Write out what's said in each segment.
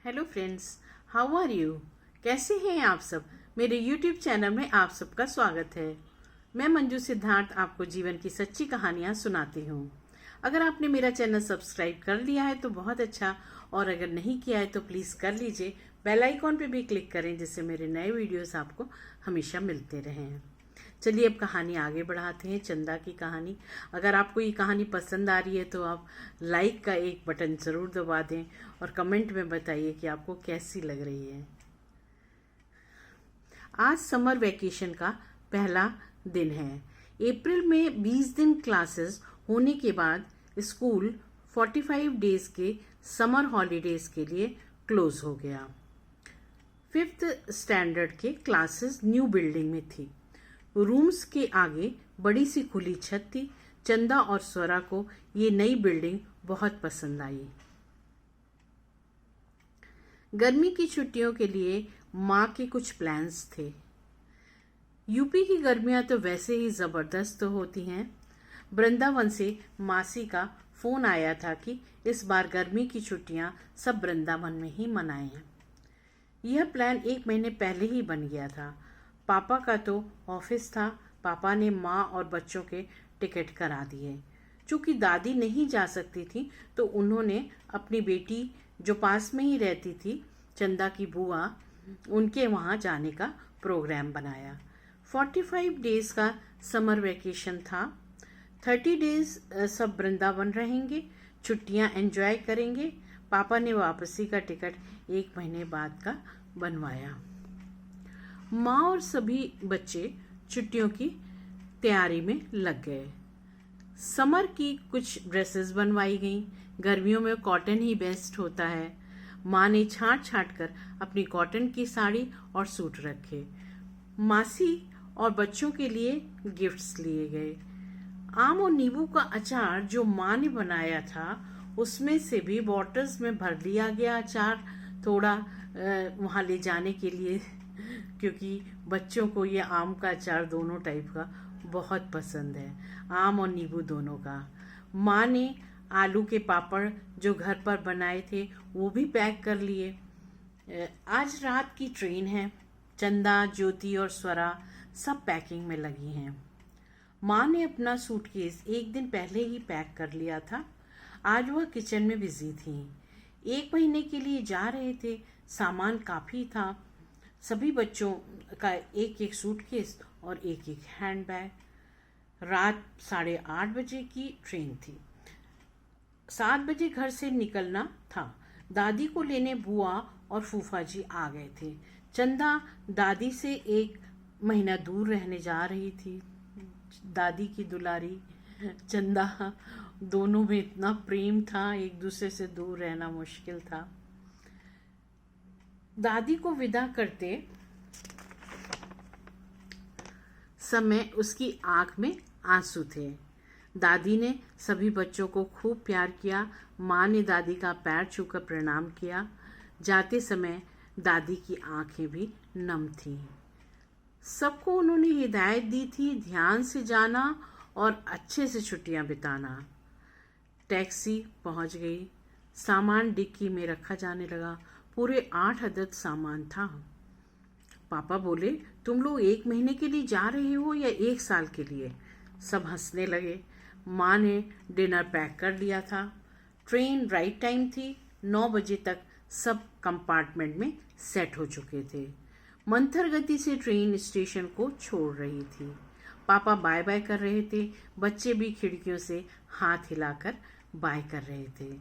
Hello friends, how are you. कैसे हैं आप सब। मेरे यूट्यूब चैनल में आप सबका स्वागत है। मैं मंजू सिद्धार्थ आपको जीवन की सच्ची कहानियां सुनाती हूँ। अगर आपने मेरा चैनल सब्सक्राइब कर लिया है तो बहुत अच्छा, और अगर नहीं किया है तो प्लीज़ कर लीजिए। बेल आइकॉन पे भी क्लिक करें जिससे मेरे नए वीडियोस आपको हमेशा मिलते रहें। चलिए अब कहानी आगे बढ़ाते हैं। चंदा की कहानी। अगर आपको ये कहानी पसंद आ रही है तो आप लाइक का एक बटन ज़रूर दबा दें और कमेंट में बताइए कि आपको कैसी लग रही है। आज समर वेकेशन का पहला दिन है। अप्रैल में 20 दिन क्लासेस होने के बाद स्कूल 45 डेज के समर हॉलीडेज के लिए क्लोज हो गया। 5th स्टैंडर्ड के क्लासेस न्यू बिल्डिंग में थी। रूम्स के आगे बड़ी सी खुली छत थी। चंदा और स्वरा को ये नई बिल्डिंग बहुत पसंद आई। गर्मी की छुट्टियों के लिए माँ के कुछ प्लान्स थे। यूपी की गर्मियाँ तो वैसे ही ज़बरदस्त होती हैं। वृंदावन से मासी का फ़ोन आया था कि इस बार गर्मी की छुट्टियाँ सब वृंदावन में ही मनाएं। यह प्लान 1 महीने पहले ही बन गया था। पापा का तो ऑफिस था। पापा ने माँ और बच्चों के टिकट करा दिए। चूंकि दादी नहीं जा सकती थी तो उन्होंने अपनी बेटी जो पास में ही रहती थी, चंदा की बुआ, उनके वहाँ जाने का प्रोग्राम बनाया। 45 डेज का समर वेकेशन था। 30 डेज सब वृंदावन रहेंगे, छुट्टियाँ एंजॉय करेंगे। पापा ने वापसी का टिकट 1 महीने बाद का बनवाया। माँ और सभी बच्चे छुट्टियों की तैयारी में लग गए। समर की कुछ ड्रेसेस बनवाई गईं। गर्मियों में कॉटन ही बेस्ट होता है। माँ ने छांट छांट कर अपनी कॉटन की साड़ी और सूट रखे। मासी और बच्चों के लिए गिफ्ट्स लिए गए। आम और नींबू का अचार जो माँ ने बनाया था उसमें से भी बॉटल्स में भर लिया गया अचार, थोड़ा वहाँ ले जाने के लिए, क्योंकि बच्चों को ये आम का अचार दोनों टाइप का बहुत पसंद है, आम और नींबू दोनों का। माँ ने आलू के पापड़ जो घर पर बनाए थे वो भी पैक कर लिए। आज रात की ट्रेन है। चंदा, ज्योति और स्वरा सब पैकिंग में लगी हैं। माँ ने अपना सूटकेस 1 दिन पहले ही पैक कर लिया था। आज वह किचन में बिजी थी। 1 महीने के लिए जा रहे थे। सामान काफ़ी था। सभी बच्चों का एक एक सूटकेस और एक एक हैंडबैग। रात 8:30 बजे की ट्रेन थी। 7 बजे घर से निकलना था। दादी को लेने बुआ और फूफा जी आ गए थे। चंदा दादी से 1 महीना दूर रहने जा रही थी। दादी की दुलारी चंदा, दोनों में इतना प्रेम था, एक दूसरे से दूर रहना मुश्किल था। दादी को विदा करते समय उसकी आंख में आंसू थे। दादी ने सभी बच्चों को खूब प्यार किया। माँ ने दादी का पैर छूकर प्रणाम किया। जाते समय दादी की आंखें भी नम थीं। सबको उन्होंने हिदायत दी थी ध्यान से जाना और अच्छे से छुट्टियां बिताना। टैक्सी पहुंच गई। सामान डिक्की में रखा जाने लगा। पूरे 8 अदद सामान था। पापा बोले, तुम लोग 1 महीने के लिए जा रहे हो या 1 साल के लिए। सब हंसने लगे। माँ ने डिनर पैक कर लिया था। ट्रेन राइट टाइम थी। 9 बजे तक सब कंपार्टमेंट में सेट हो चुके थे। मंथर गति से ट्रेन स्टेशन को छोड़ रही थी। पापा बाय बाय कर रहे थे। बच्चे भी खिड़कियों से हाथ हिलाकर बाय कर रहे थे।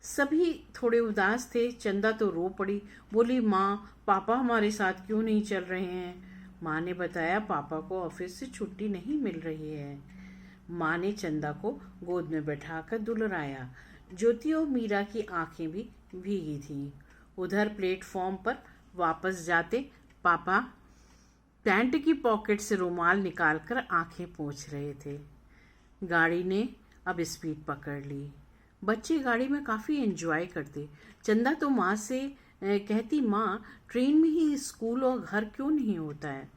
सभी थोड़े उदास थे। चंदा तो रो पड़ी। बोली, माँ, पापा हमारे साथ क्यों नहीं चल रहे हैं। माँ ने बताया, पापा को ऑफिस से छुट्टी नहीं मिल रही है। माँ ने चंदा को गोद में बैठाकर दुलराया। ज्योति और मीरा की आंखें भी भीगी थीं। उधर प्लेटफॉर्म पर वापस जाते पापा पैंट की पॉकेट से रुमाल निकालकर आंखें पोंछ रहे थे। गाड़ी ने अब स्पीड पकड़ ली। बच्चे गाड़ी में काफ़ी एंजॉय करते। चंदा तो माँ से कहती, माँ, ट्रेन में ही स्कूल और घर क्यों नहीं होता है।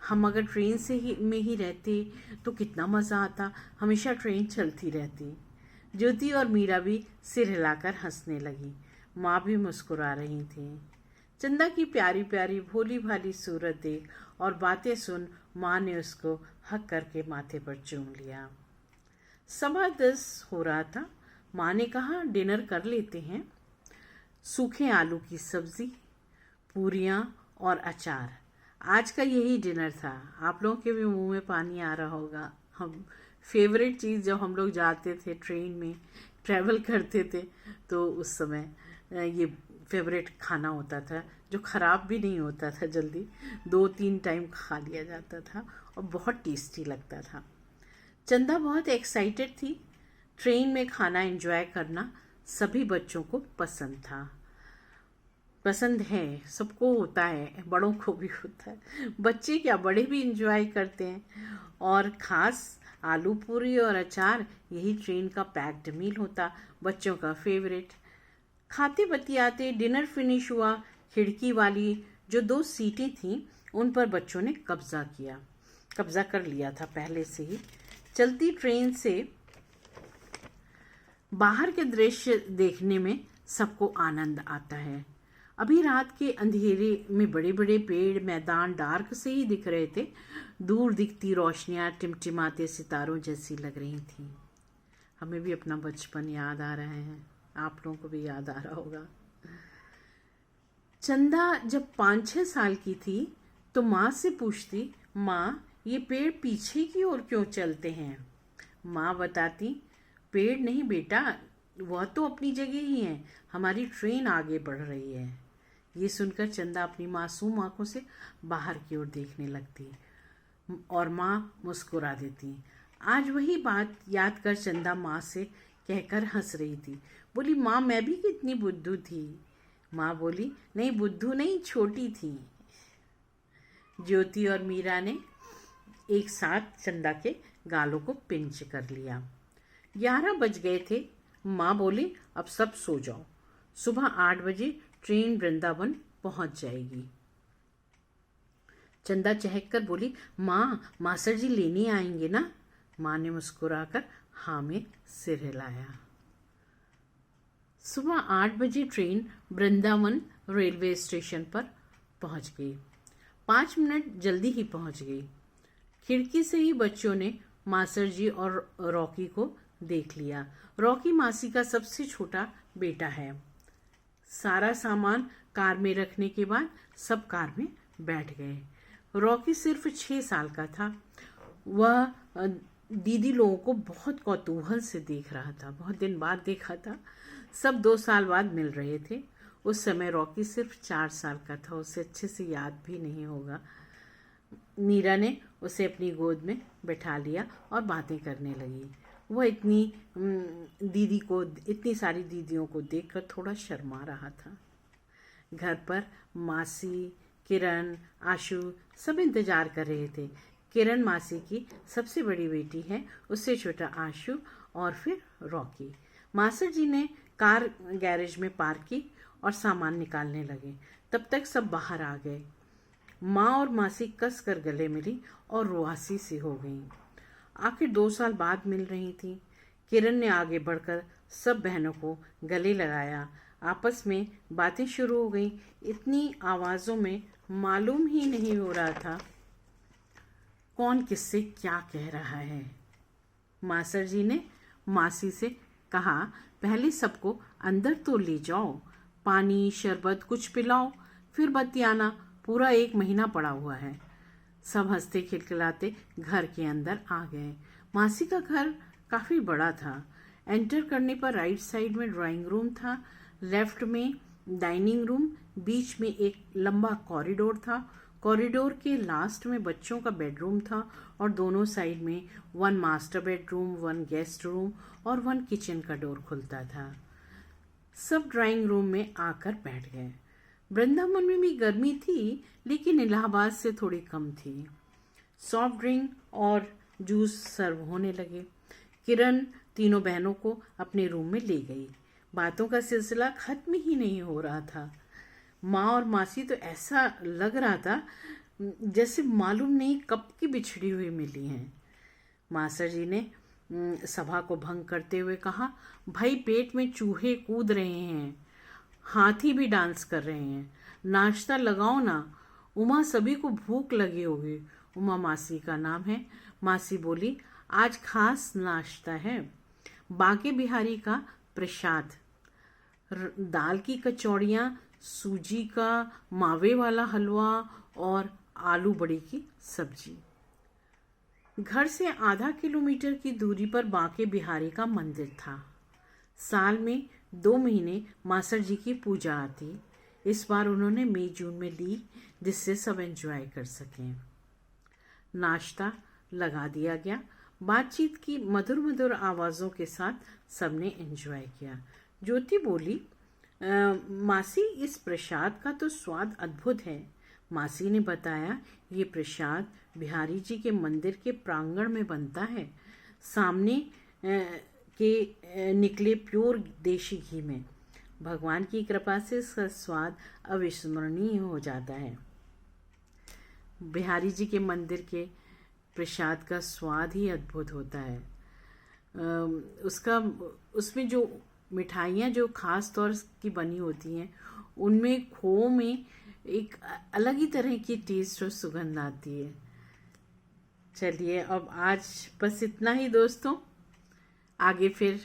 हम अगर ट्रेन में ही रहते तो कितना मज़ा आता, हमेशा ट्रेन चलती रहती। ज्योति और मीरा भी सिर हिलाकर हंसने लगी। माँ भी मुस्कुरा रही थी। चंदा की प्यारी प्यारी भोली भाली सूरत देख और बातें सुन माँ ने उसको हक करके माथे पर चूम लिया। 10:15 हो रहा था। माँ ने कहा, डिनर कर लेते हैं। सूखे आलू की सब्जी, पूरियाँ और अचार, आज का यही डिनर था। आप लोगों के भी मुंह में पानी आ रहा होगा। हम फेवरेट चीज़, जब हम लोग जाते थे ट्रेन में ट्रैवल करते थे तो उस समय ये फेवरेट खाना होता था, जो ख़राब भी नहीं होता था, जल्दी 2-3 टाइम खा लिया जाता था और बहुत टेस्टी लगता था। चंदा बहुत एक्साइटेड थी। ट्रेन में खाना एंजॉय करना सभी बच्चों को पसंद था। पसंद है, सबको होता है, बड़ों को भी होता है। बच्चे क्या, बड़े भी एंजॉय करते हैं। और ख़ास आलू पूरी और अचार, यही ट्रेन का पैक्ड मील होता, बच्चों का फेवरेट। खाते बतियाते डिनर फिनिश हुआ। खिड़की वाली जो 2 सीटें थीं उन पर बच्चों ने कब्जा कर लिया था पहले से ही। चलती ट्रेन से बाहर के दृश्य देखने में सबको आनंद आता है। अभी रात के अंधेरे में बड़े बड़े पेड़, मैदान डार्क से ही दिख रहे थे। दूर दिखती रोशनियां टिमटिमाते सितारों जैसी लग रही थीं। हमें भी अपना बचपन याद आ रहा है, आप लोगों को भी याद आ रहा होगा। चंदा जब 5-6 साल की थी तो माँ से पूछती, माँ ये पेड़ पीछे की ओर क्यों चलते हैं? माँ बताती, पेड़ नहीं बेटा, वह तो अपनी जगह ही है, हमारी ट्रेन आगे बढ़ रही है। ये सुनकर चंदा अपनी मासूम आंखों से बाहर की ओर देखने लगती और माँ मुस्कुरा देती। आज वही बात याद कर चंदा माँ से कहकर हंस रही थी। बोली, माँ मैं भी कितनी बुद्धू थी। माँ बोली, नहीं बुद्धू नहीं, छोटी थी। ज्योति और मीरा ने एक साथ चंदा के गालों को पिंच कर लिया। 11 बज गए थे। माँ बोली, अब सब सो जाओ, सुबह 8 बजे ट्रेन वृंदावन पहुंच जाएगी। चंदा चहक कर बोली, माँ मास्टर जी लेने आएंगे ना? माँ ने मुस्कुराकर हाँ में सिर हिलाया। सुबह 8 बजे ट्रेन वृंदावन रेलवे स्टेशन पर पहुंच गई। 5 मिनट जल्दी ही पहुंच गई। खिड़की से ही बच्चों ने मास्टर जी और रॉकी को देख लिया। रॉकी मासी का सबसे छोटा बेटा है। सारा सामान कार में रखने के बाद सब कार में बैठ गए। रॉकी सिर्फ 6 साल का था। वह दीदी लोगों को बहुत कौतूहल से देख रहा था। बहुत दिन बाद देखा था। सब 2 साल बाद मिल रहे थे। उस समय रॉकी सिर्फ 4 साल का था। उसे अच्छे से याद भी नहीं होगा। मीरा ने उसे अपनी गोद में बैठा लिया और बातें करने लगी। वह इतनी सारी दीदियों को देखकर थोड़ा शर्मा रहा था। घर पर मासी, किरण, आशु सब इंतजार कर रहे थे। किरण मासी की सबसे बड़ी बेटी है, उससे छोटा आशु और फिर रॉकी। मास्टर जी ने कार गैरेज में पार्क की और सामान निकालने लगे। तब तक सब बाहर आ गए। माँ और मासी कस कर गले मिली और रुआसी सी हो गईं। आखिर 2 साल बाद मिल रही थी। किरण ने आगे बढ़कर सब बहनों को गले लगाया। आपस में बातें शुरू हो गईं। इतनी आवाज़ों में मालूम ही नहीं हो रहा था कौन किससे क्या कह रहा है। मास्टर जी ने मासी से कहा, पहले सबको अंदर तो ले जाओ, पानी शरबत कुछ पिलाओ, फिर बतियाना, पूरा 1 महीना पड़ा हुआ है। सब हंसते खिलखिलाते घर के अंदर आ गए। मासी का घर काफ़ी बड़ा था। एंटर करने पर राइट साइड में ड्राइंग रूम था, लेफ्ट में डाइनिंग रूम, बीच में एक लंबा कॉरिडोर था। कॉरिडोर के लास्ट में बच्चों का बेडरूम था और दोनों साइड में 1 मास्टर बेडरूम, 1 गेस्ट रूम और 1 किचन का डोर खुलता था। सब ड्राइंग रूम में आकर बैठ गए। वृंदावन में भी गर्मी थी, लेकिन इलाहाबाद से थोड़ी कम थी। सॉफ्ट ड्रिंक और जूस सर्व होने लगे। किरण तीनों बहनों को अपने रूम में ले गई। बातों का सिलसिला खत्म ही नहीं हो रहा था। माँ और मासी तो ऐसा लग रहा था जैसे मालूम नहीं कब की बिछड़ी हुई मिली हैं। मास्टर जी ने सभा को भंग करते हुए कहा, भाई पेट में चूहे कूद रहे हैं, हाथी भी डांस कर रहे हैं। नाश्ता लगाओ ना उमा, सभी को भूख लगी होगी। उमा मासी का नाम है। मासी बोली, आज खास नाश्ता है, बांके बिहारी का प्रसाद। दाल की कचौड़ियाँ, सूजी का मावे वाला हलवा और आलू बड़ी की सब्जी। घर से आधा किलोमीटर की दूरी पर बांके बिहारी का मंदिर था। साल में 2 महीने मासर जी की पूजा आती। इस बार उन्होंने मई जून में ली, जिससे सब एंजॉय कर सकें। नाश्ता लगा दिया गया। बातचीत की मधुर मधुर आवाज़ों के साथ सबने एंजॉय किया। ज्योति बोली, मासी, इस प्रसाद का तो स्वाद अद्भुत है। मासी ने बताया, ये प्रसाद बिहारी जी के मंदिर के प्रांगण में बनता है, सामने के निकले प्योर देशी घी में। भगवान की कृपा से इसका स्वाद अविस्मरणीय हो जाता है। बिहारी जी के मंदिर के प्रसाद का स्वाद ही अद्भुत होता है। उसमें जो मिठाइयाँ जो खास तौर की बनी होती हैं, उनमें खोए में एक अलग ही तरह की टेस्ट और सुगंध आती है। चलिए, अब आज बस इतना ही दोस्तों। आगे फिर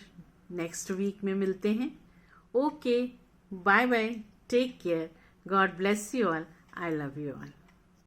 नेक्स्ट वीक में मिलते हैं। Okay, bye bye, take care, God bless you all, I love you all.